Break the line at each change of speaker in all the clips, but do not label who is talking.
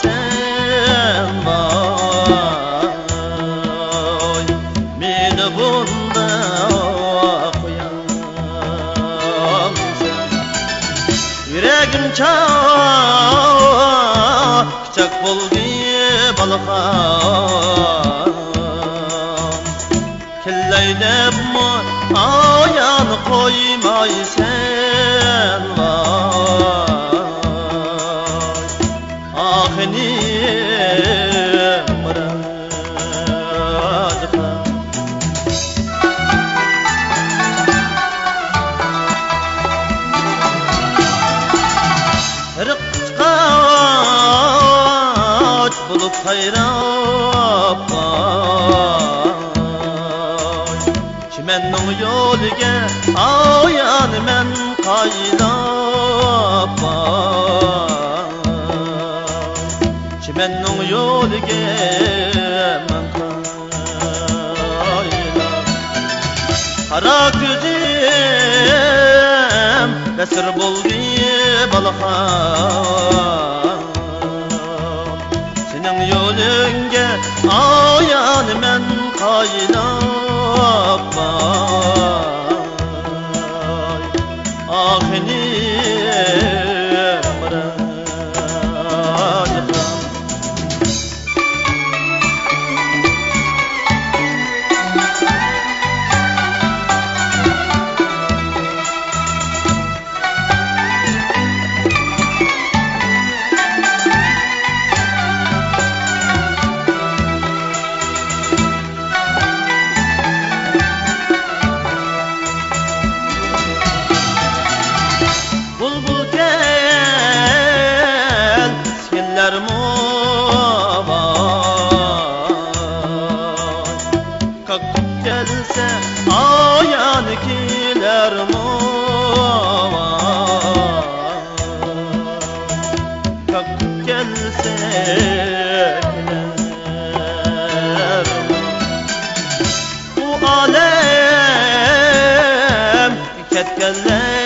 sen vay meni bunda koyan sen yüreğim çak buldu balkan kelleydemmi ayan koymay sen vay ahini muradha rıqat bulup hayrap çimenning yo'liga ayan men qaylab çimenning yo'liga men qaylab qara ko'zim nasr bo'ldi balxan sening yo'lingga ayan men qaylab ahini muradha bulbul gel skinler muvaş kalkıp gelse ayan kiler muvaş kalkıp gelse kiler bu alem ketkenler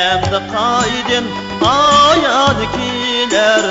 emdi qaydim ayan kiler